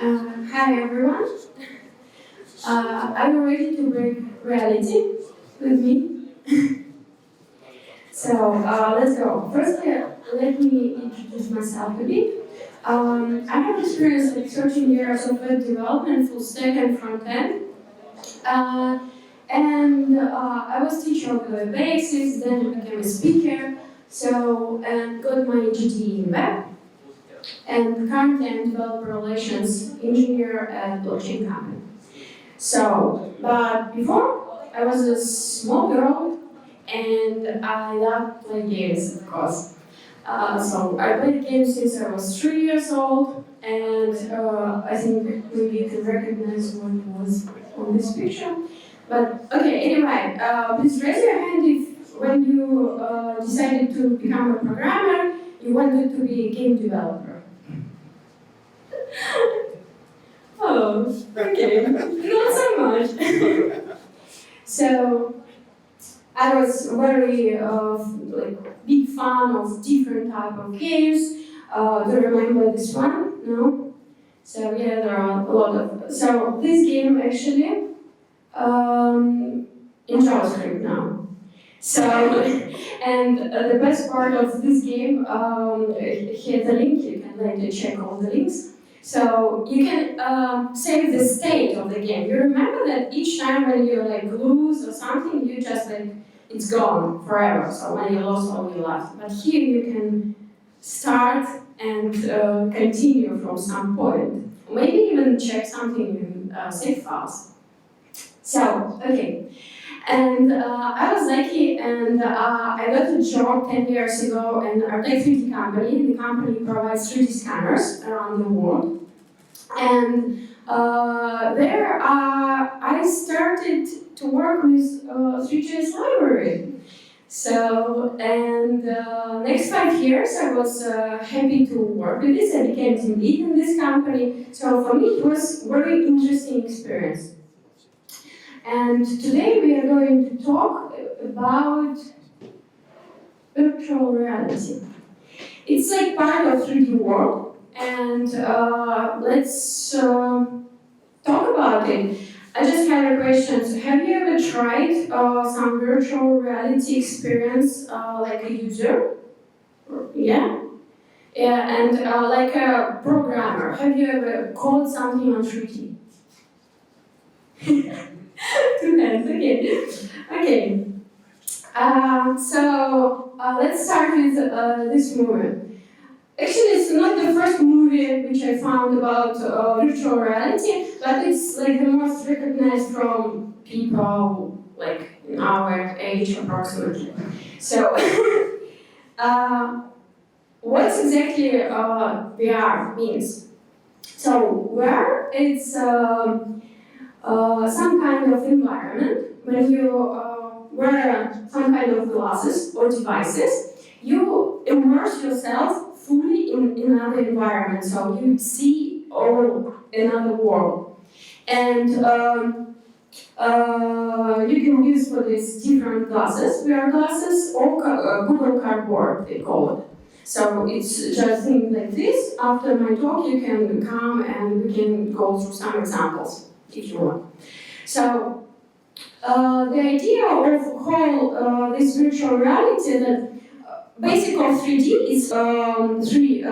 Hi everyone. Are you ready to break reality with me? So let's go. Firstly, let me introduce myself a bit. I have experience like 13 years of web development, full stack and front end. Uh, and I was teacher of the basics, then I became a speaker, and got my GTE in web. And currently I'm developer relations engineer at blockchain company. But before, I was a small girl and I loved playing games, of course. So I played games since I was 3 years old, and I think maybe you can recognize what was on this picture. But okay, anyway, please raise your hand if when you decided to become a programmer, you wanted to be a game developer. Oh, okay, not so much. So I was very big fan of different type of games. Do you remember this one? No. So yeah, there are a lot of. So this game actually in JavaScript now. So and the best part of this game, here's the link. You can later check all the links. So you can save the state of the game. You remember that each time when you like lose or something, you just like it's gone forever. So when you lost all you lost. But here you can start and continue from some point. Maybe even check something in save files. So okay. And I was lucky, and I got a job 10 years ago in a 3D company. The company provides 3D scanners around the world. And there I started to work with 3JS library. So, and next 5 years I was happy to work with this. I became team lead in this company. So for me it was a very interesting experience. And today we are going to talk about virtual reality. It's like part of 3D world, and let's talk about it. I just had a question. So have you ever tried some virtual reality experience like a user? Yeah? Yeah, and like a programmer. Have you ever coded something on 3D? Two hands, okay. Okay. Let's start with this movie. Actually, it's not the first movie which I found about virtual reality, but it's like the most recognized from people like in our age approximately. So, what exactly VR means? So, VR is some kind of environment when you wear some kind of glasses or devices, you immerse yourself fully in another environment, so you see all another world. And you can use for these different glasses, VR glasses or Google Cardboard, they call it. So it's just things like this. After my talk, you can come and we can go through some examples if you want. So the idea of whole this virtual reality that basic of 3D is three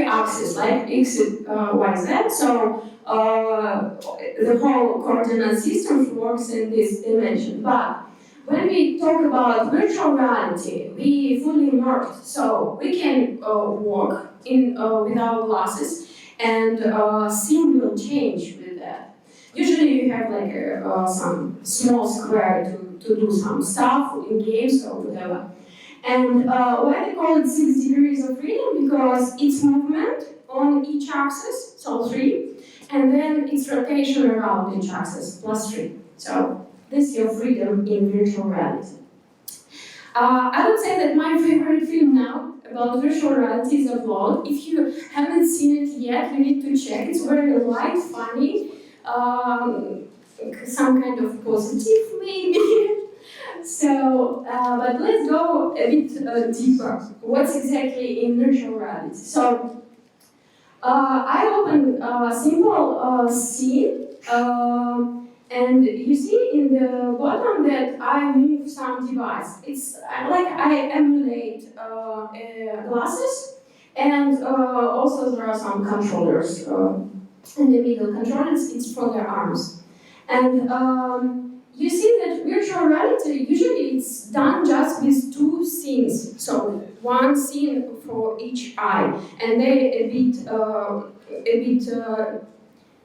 axes like x, y, z. So the whole coordinate system works in this dimension. But when we talk about virtual reality, we fully immersed, so we can walk in without glasses, and scene will change with that. Usually you have like some small square to do some stuff in games or whatever. And why they call it 6 degrees of freedom? Because it's movement on each axis, so 3, and then it's rotation around each axis, plus 3. So this is your freedom in virtual reality. I would say that my favorite film now about virtual reality is Upload. If you haven't seen it yet, you need to check. It's very light, funny, some kind of positive maybe. So, but let's go a bit deeper. What's exactly in virtual reality? So, I open a simple scene, and you see in the bottom that I move some device. It's like I emulate glasses, and also there are some controllers in the middle. Controllers, it's for their arms. And you see that virtual reality, usually it's done just with two scenes. So one scene for each eye, and they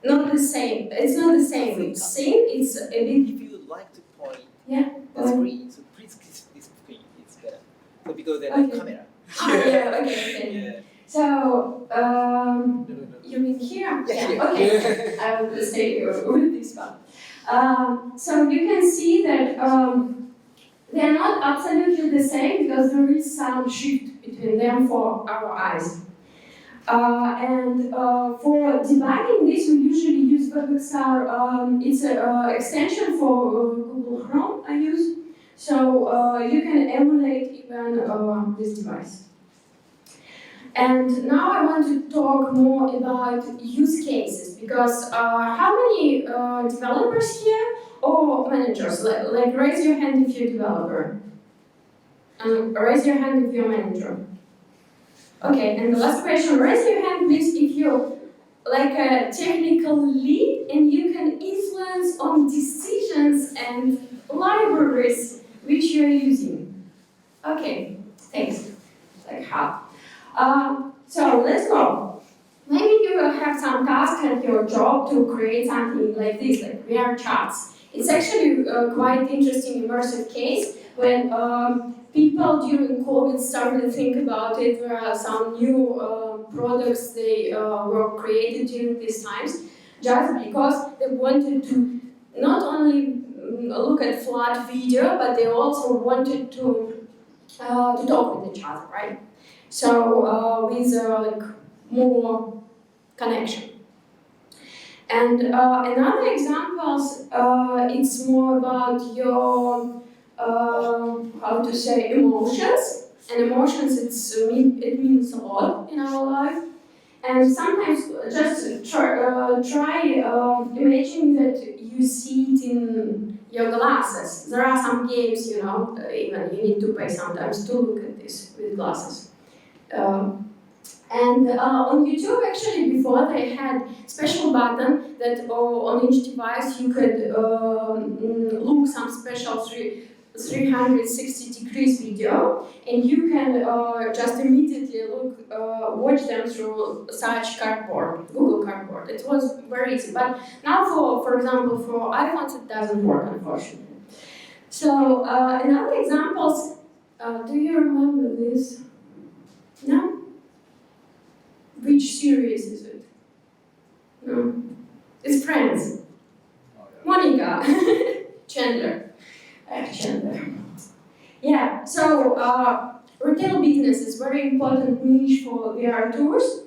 not the same. It's not the same scene. It's a bit. If you would like to point Yeah. the screen, so please kiss this screen. It's better. So because there's Okay. a camera. Yeah. Okay. Yeah. So you mean here? Yeah. Okay. I will stay here with this one. So you can see that they are not absolutely the same because there is some shift between them for our eyes. And for debugging this, we usually use WebXR. It's an extension for Google Chrome I use. So you can emulate even this device. And now I want to talk more about use cases because how many developers here or managers? Like raise your hand if you're a developer. Raise your hand if you're a manager. Okay, and the last question, raise your hand please if you're like a technical lead and you can influence on decisions and libraries which you're using. Okay, thanks. Like how? So let's go. Maybe you will have some task at your job to create something like this, like VR charts. It's actually a quite interesting immersive case when people during COVID started to think about it. There are some new products they were created during these times just because they wanted to not only look at flat video, but they also wanted to talk with each other, right? So with like more connection. And another examples, it's more about your how to say emotions. And emotions, it means a lot in our life. And sometimes just try imagine that you see it in your glasses. There are some games, you know, even you need to pay sometimes to look at this with glasses. And on YouTube, actually, before they had special button that on each device you could look some special 360 degrees video, and you can just immediately watch them through such cardboard, Google Cardboard. It was very easy, but now for example, for iPhones it doesn't work, unfortunately. So another examples, do you remember this? No? Which series is it? No. It's Friends. Oh, yeah. Monica. Chandler. Chandler. Yeah, so retail business is very important niche for VR tours.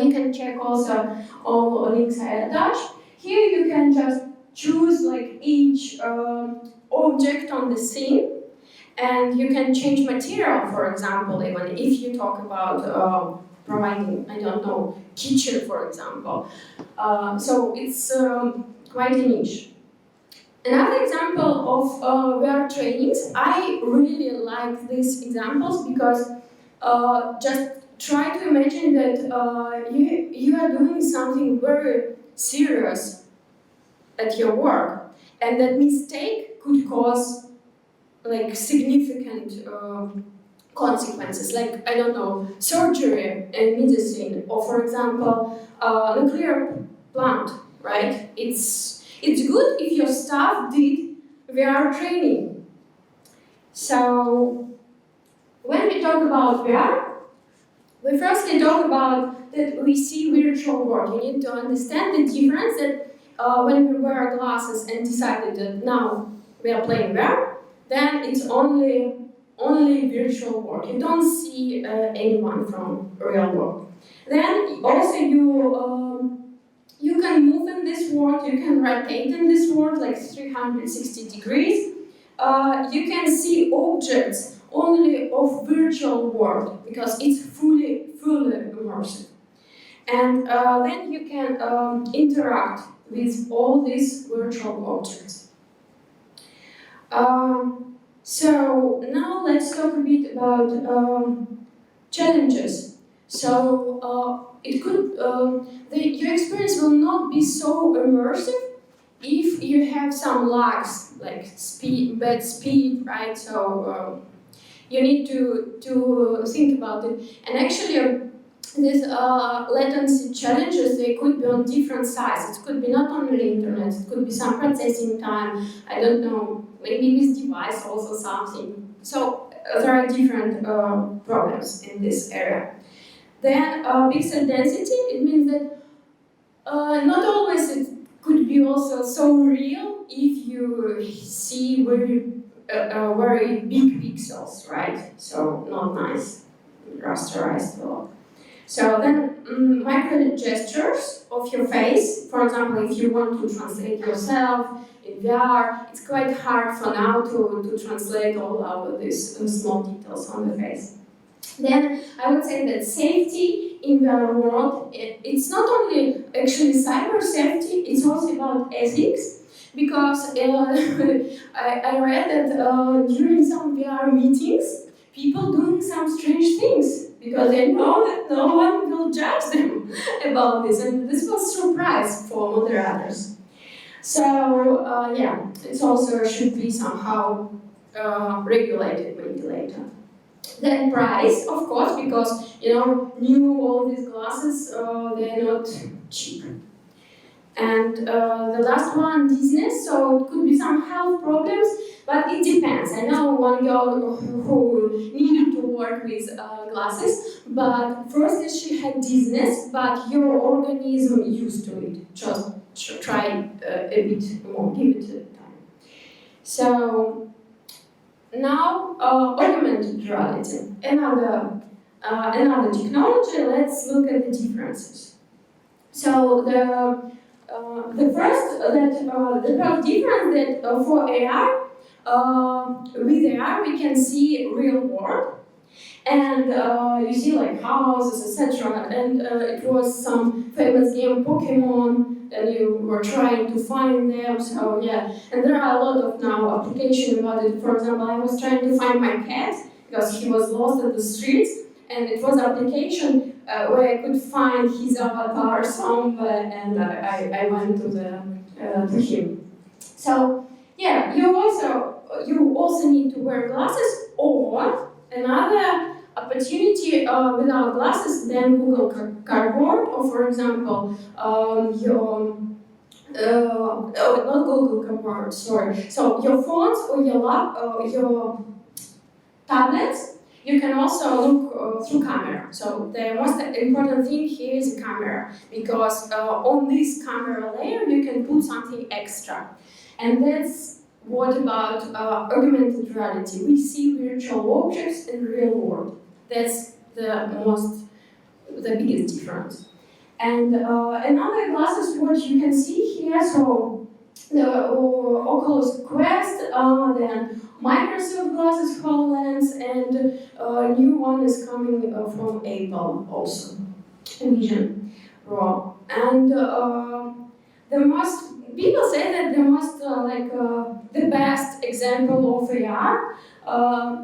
You can check also all links I attached. Here you can just choose like each object on the scene, and you can change material, for example, even if you talk about providing, I don't know, kitchen, for example. So it's quite a niche. Another example of VR trainings, I really like these examples because just try to imagine that you are doing something very serious at your work, and that mistake could cause like significant consequences, like, I don't know, surgery and medicine, or for example, nuclear plant, right? It's good if your staff did VR training. So when we talk about VR, we firstly talk about that we see virtual world. You need to understand the difference that when we wear glasses and decided that now we are playing VR, then it's only virtual world. You don't see anyone from real world. Then also you can move in this world, you can rotate in this world like 360 degrees. You can see objects only of virtual world because it's fully immersive. And then you can interact with all these virtual objects. So now let's talk a bit about challenges. So your experience will not be so immersive if you have some lags, like bad speed, right? So you need to think about it. And actually, these latency challenges, they could be on different sides. It could be not only internet, it could be some processing time, I don't know, maybe this device also something. So there are different problems in this area. Then pixel density, it means that not always it could be also so real if you see very big pixels, right? So not nice, rasterized a lot. So then micro gestures of your face, for example, if you want to translate yourself in VR, it's quite hard for now to translate all of these small details on the face. Then I would say that safety in the world, it's not only actually cyber safety, it's also about ethics. Because I read that during some VR meetings, people doing some strange things because they know that no one will judge them about this, and this was a surprise for moderators. So yeah, it also should be somehow regulated maybe later. Then price, of course, because new all these glasses, they're not cheap. And the last one, dizziness, so it could be some health problems, but it depends. I know one girl who needed to work with glasses, but firstly she had dizziness, but your organism used to it. Just try a bit more, give it time. So now augmented reality, another technology. Let's look at the differences. So the first difference that for AR, with AR we can see real world, and you see like houses, etc. And it was some famous game Pokemon, and you were trying to find them. So yeah, and there are a lot of now applications about it. For example, I was trying to find my cat because he was lost in the streets, and it was an application where I could find his avatar somewhere, and I went to him. So yeah, you also need to wear glasses, or another opportunity without glasses than Google Cardboard, or for example your not Google Cardboard, sorry. So your phones or your tablets, you can also look through camera. So the most important thing here is the camera, because on this camera layer you can put something extra. And that's what about augmented reality. We see virtual objects in real world. That's the biggest difference. And another glasses, what you can see here, so the Oculus Quest, then Microsoft glasses, HoloLens, and a new one is coming from Apple also, Vision Pro. And people say that the best example of AR,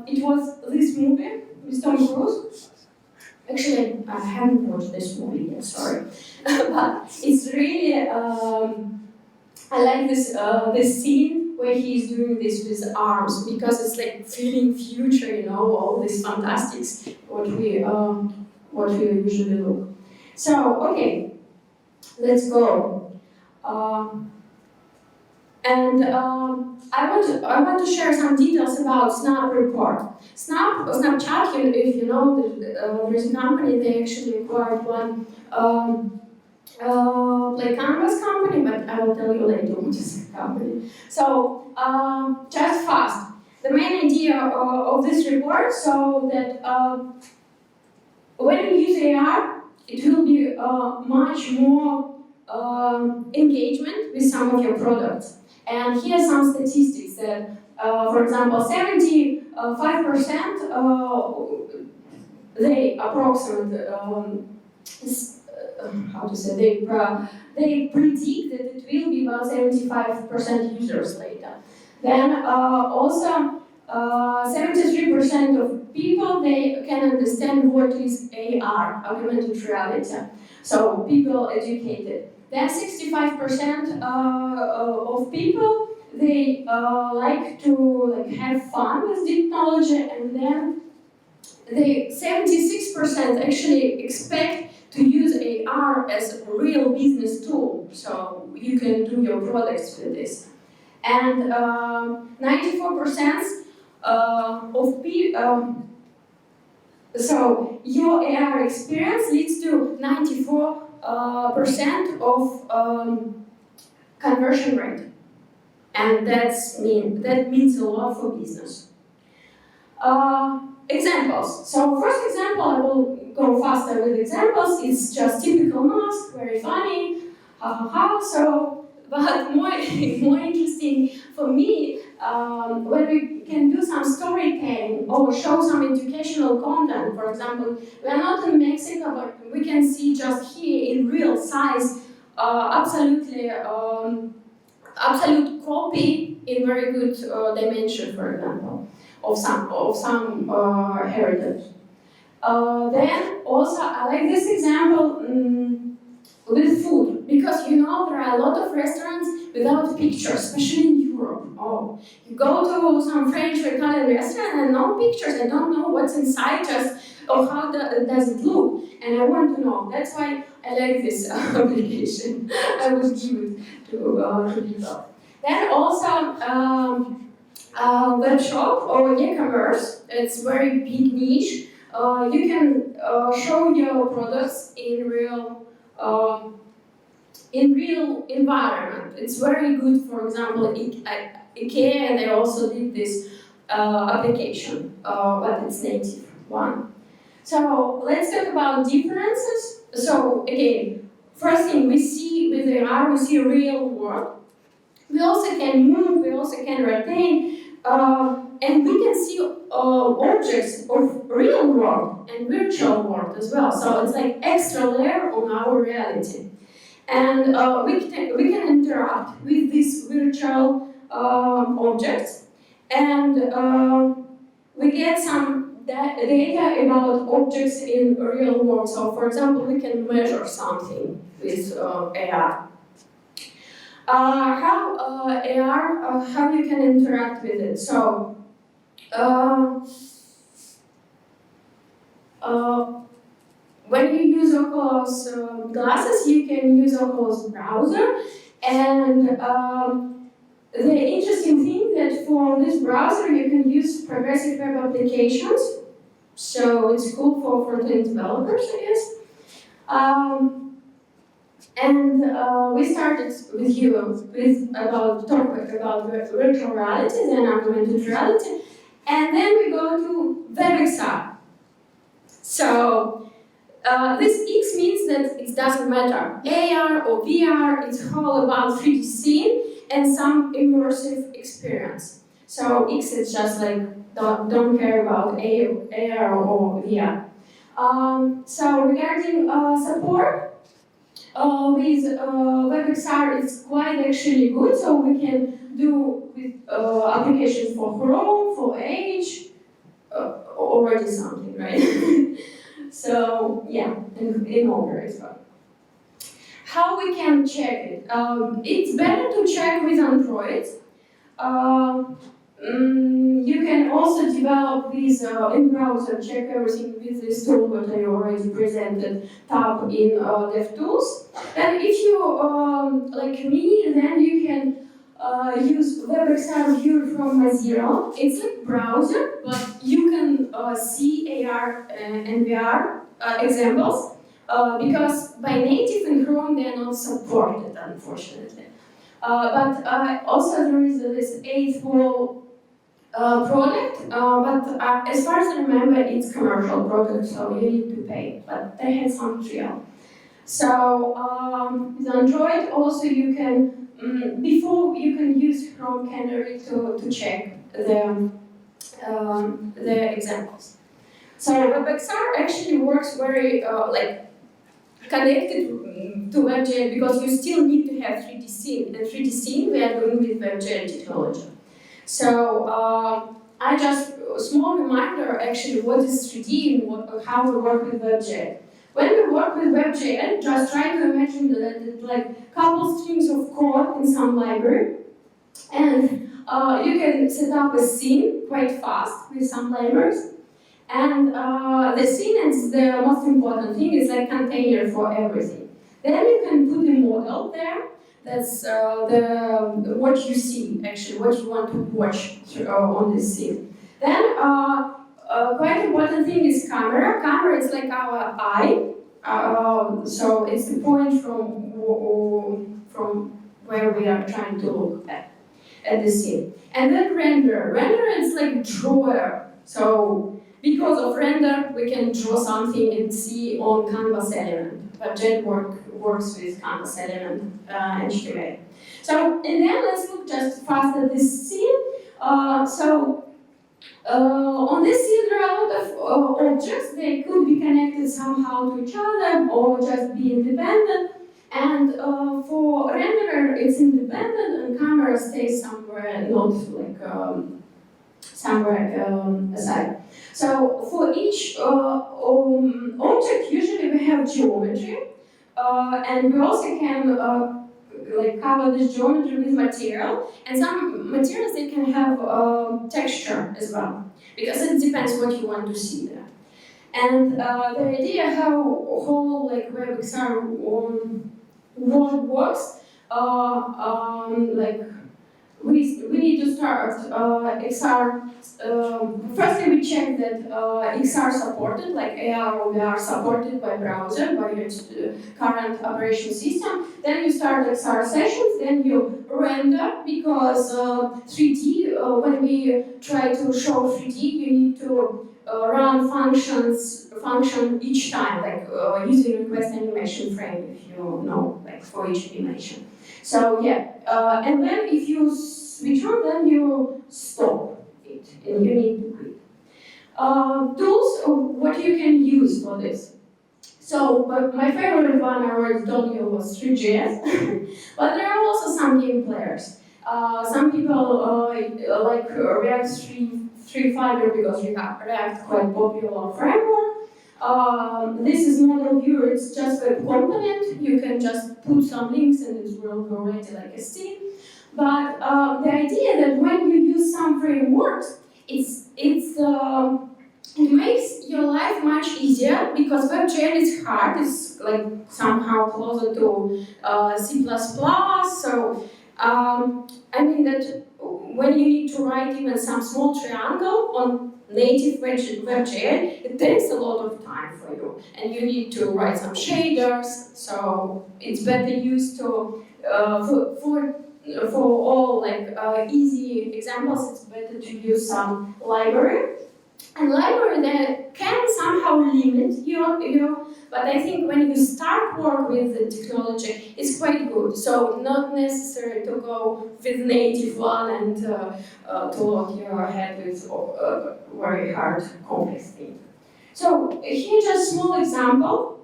it was this movie with Tom Cruise. Actually, I haven't watched this movie yet, sorry. But it's really, I like this scene where he's doing this with arms, because it's like feeling future, all these fantastics, what we usually look. So, okay, let's go. I want to share some details about Snap report. Snapchat, if you know, there's a company, they actually acquired one like canvas company, but I will tell you later what is the company. So just fast. The main idea of this report, so that when you use AR, it will be much more engagement with some of your products. And here are some statistics that, for example, 75% they approximate how to say, they predict that it will be about 75% users later. Then also 73% of people, they can understand what is AR, augmented reality. So people educated. Then 65% of people, they like to have fun with technology, and then they 76% actually expect to use AR as a real business tool, so you can do your products with this. And 94% of people, so your AR experience leads to 94% of conversion rate, and that means a lot for business. Examples. So first example, I will go faster with examples. It's just typical mask, very funny, ha ha ha. So, but more interesting for me when we can do some storytelling or show some educational content. For example, we are not in Mexico, but we can see just here in real size, absolute copy in very good dimension, for example, of some heritage. Then also I like this example with food, because you know there are a lot of restaurants without pictures, especially in Europe. Oh, you go to some French or Italian restaurant and no pictures, I don't know what's inside, just or how does it look, and I want to know. That's why I like this application. I was given to develop. Then also web shop or e-commerce. It's very big niche. You can show your products in real environment. It's very good. For example, IKEA, they also did this application, but it's native one. So let's talk about differences. So again, first thing we see with AR, we see a real world. We also can move, we also can rotate, and we can see objects of real world and virtual world as well. So it's like extra layer on our reality. And we can interact with these virtual objects, and we get some data about objects in real world. So for example, we can measure something with AR. How AR, how you can interact with it. So when you use Oculus glasses, you can use Oculus browser, and the interesting thing that for this browser you can use progressive web applications, so it's cool for front-end developers, I guess. And we started with you with talking about virtual reality, then augmented reality, and then we go to WebXR. So this X means that it doesn't matter AR or VR, it's all about 3D scene and some immersive experience. So X is just like don't care about AR or VR. So regarding support, with WebXR it's quite actually good, so we can do with applications for Chrome, for Edge, already something, right? So yeah, and in Opera as well. How we can check it? It's better to check with Android. You can also develop this in-browser, check everything with this tool that I already presented, tab in DevTools. And if you, like me, then you can use WebXR Viewer from Mozilla. It's like browser, but you can see AR and VR examples because by native in Chrome they are not supported, unfortunately. But also there is this 8-wall product, but as far as I remember, it's commercial product, so you need to pay. But they had some trial. So with Android, also you can before you can use Chrome Canary to check the examples. So WebXR actually works very connected to WebGL because you still need to have 3D scene, and 3D scene we are doing with WebGL technology. So I just a small reminder actually what is 3D and how we work with WebGL. When we work with WebGL, just try to imagine that it's like couple strings of code in some library, and you can set up a scene quite fast with some libraries. And the scene is the most important thing, is like container for everything. Then you can put a model there. That's what you see, actually, what you want to watch on this scene. Then quite important thing is camera. Camera is like our eye. So it's the point from where we are trying to look at the scene. And then render. Render is like drawer. So because of render, we can draw something and see on canvas element. But Jet works with canvas element HTML. So, and then let's look just fast at this scene. On this scene, there are a lot of objects. They could be connected somehow to each other or just be independent. And for renderer, it's independent, and camera stays somewhere, not like somewhere aside. So for each object, usually we have geometry, and we also can like cover this geometry with material, and some materials they can have texture as well, because it depends what you want to see there. And the idea how whole like WebXR world works, like we need to start XR. Firstly, we check that XR supported, like AR or VR supported by browser, by your current operation system. Then you start XR sessions, then you render, because 3D, when we try to show 3D, you need to run function each time, like using request animation frame, if you know, like for each animation. So yeah, and then if you switch on, then you stop it, and you need to quit. Tools, what you can use for this. So, but my favorite one I already told you was 3JS, but there are also some game players. Some people like React 3 Fiber, because React quite popular framework. This is model view, it's just a component. You can just put some links and it will go ready like a scene. But the idea that when you use some frameworks, it makes your life much easier, because WebGL is hard. It's like somehow closer to C++. So I mean that when you need to write even some small triangle on native WebGL, it takes a lot of time for you, and you need to write some shaders. So it's better used to for all like easy examples. It's better to use some library. And library that can somehow limit your, but I think when you start work with the technology, it's quite good. So not necessary to go with native one and to load your head with very hard, complex thing. So here just small example.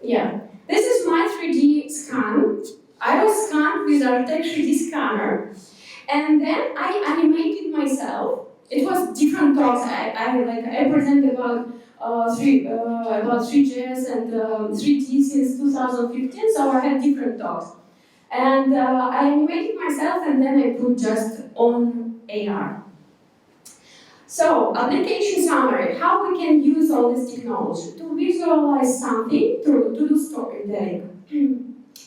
Yeah, this is my 3D scan. I was scanned with our Tech 3D scanner. And then I animated myself. It was different talks. I presented about 3JS and 3D since 2015, so I had different talks. And I animated myself, and then I put just on AR. So, application summary, how we can use all this technology to visualize something, to do storytelling.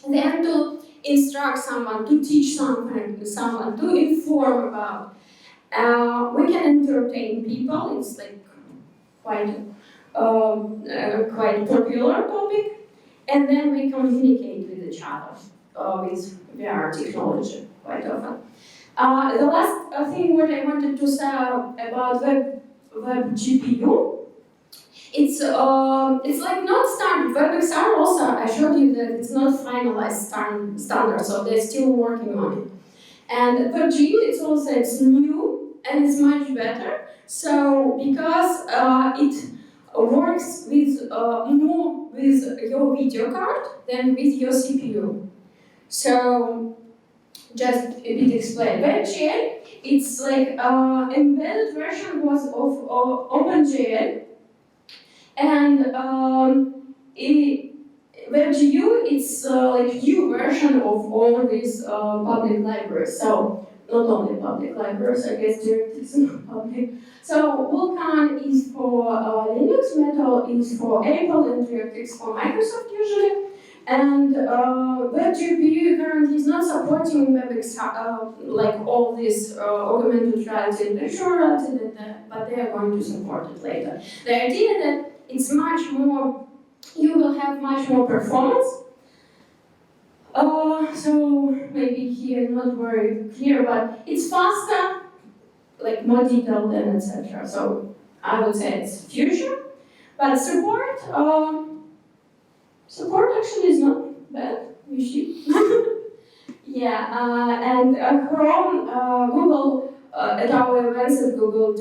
Then to instruct someone, to teach someone, to inform about. We can entertain people. It's like quite popular topic. And then we communicate with each other with VR technology quite often. The last thing what I wanted to say about web GPU. It's like not standard. WebXR also, I showed you that it's not finalized standard, so they're still working on it. And WebG, it's new and it's much better. So because works with more with your video card than with your CPU. So, just a bit explain. WebGL, it's like embedded version was of OpenGL, and WebGL, it's like new version of all these public libraries. So not only public libraries, I guess DirectX is not public. So Vulkan is for Linux, Metal is for Apple, and DirectX for Microsoft usually. And WebGPU currently is not supporting WebEx, like all this augmented reality and virtual reality, but they are going to support it later. The idea that it's much more, you will have much more performance. So maybe here not very clear, but it's faster, like more detailed and etc. So I would say it's future, but support actually is not bad. You see. Yeah, and Chrome, Google, at our events at Google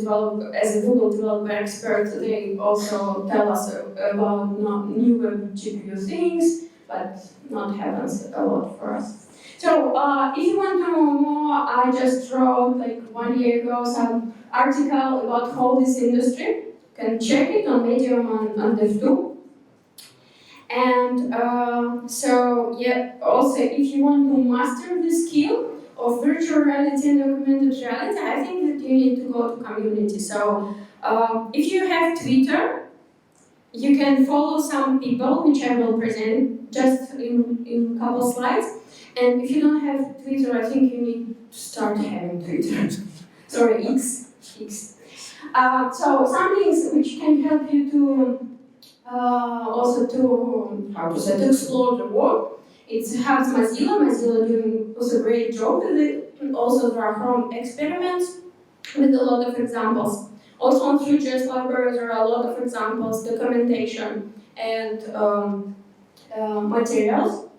as a Google developer expert, they also tell us about new web GPU things, but not happens a lot for us. So if you want to know more, I just wrote like 1 year ago some article about whole this industry. You can check it on Medium on Dev2. And so, yeah, also if you want to master the skill of virtual reality and augmented reality, I think that you need to go to community. So if you have Twitter, you can follow some people, which I will present just in a couple slides. And if you don't have Twitter, I think you need to start having Twitter. Sorry, X. So some things which can help you to also to explore the world. It helps Mozilla doing also a great job with it. And also there are Chrome experiments with a lot of examples. Also on Three.js library there are a lot of examples, documentation, and materials.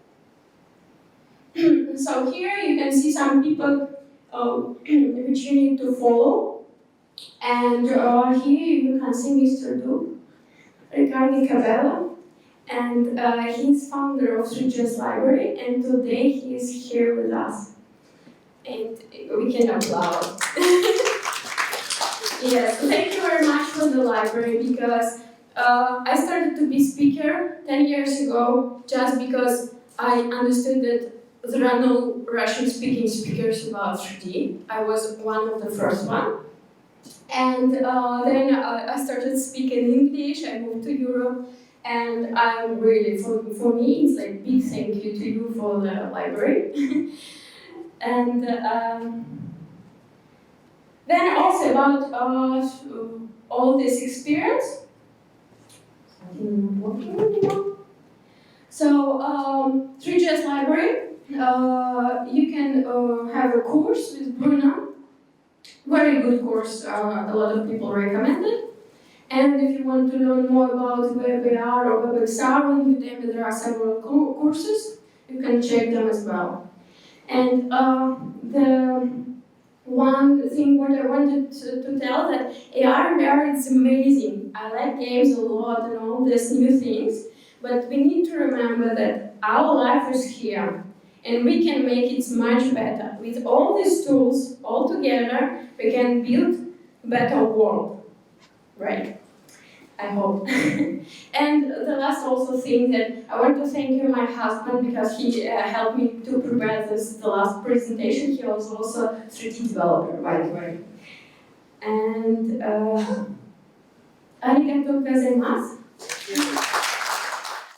So here you can see some people which you need to follow. And here you can see Mr. Du. Ricardo Cabela, and he's founder of Three.js Library, and today he is here with us. And we can applaud. Yes, thank you very much for the library, because I started to be speaker 10 years ago just because I understood that there are no Russian-speaking speakers about 3D. I was one of the first one. And then I started speaking English, I moved to Europe, and I'm really, for me, it's like big thank you to you for the library. And then also about all this experience. So, Three.js Library, you can have a course with Bruno. Very good course, a lot of people recommend it. And if you want to learn more about WebAR or WebXR on Udemy, there are several courses. You can check them as well. And the one thing what I wanted to tell that AR and VR is amazing. I like games a lot and all these new things, but we need to remember that our life is here. And we can make it much better. With all these tools all together, we can build a better world. Right? I hope. And the last also thing that I want to thank you, my husband, because he helped me to prepare the last presentation. He was also a 3D developer, by the way. And arigatou gozaimasu.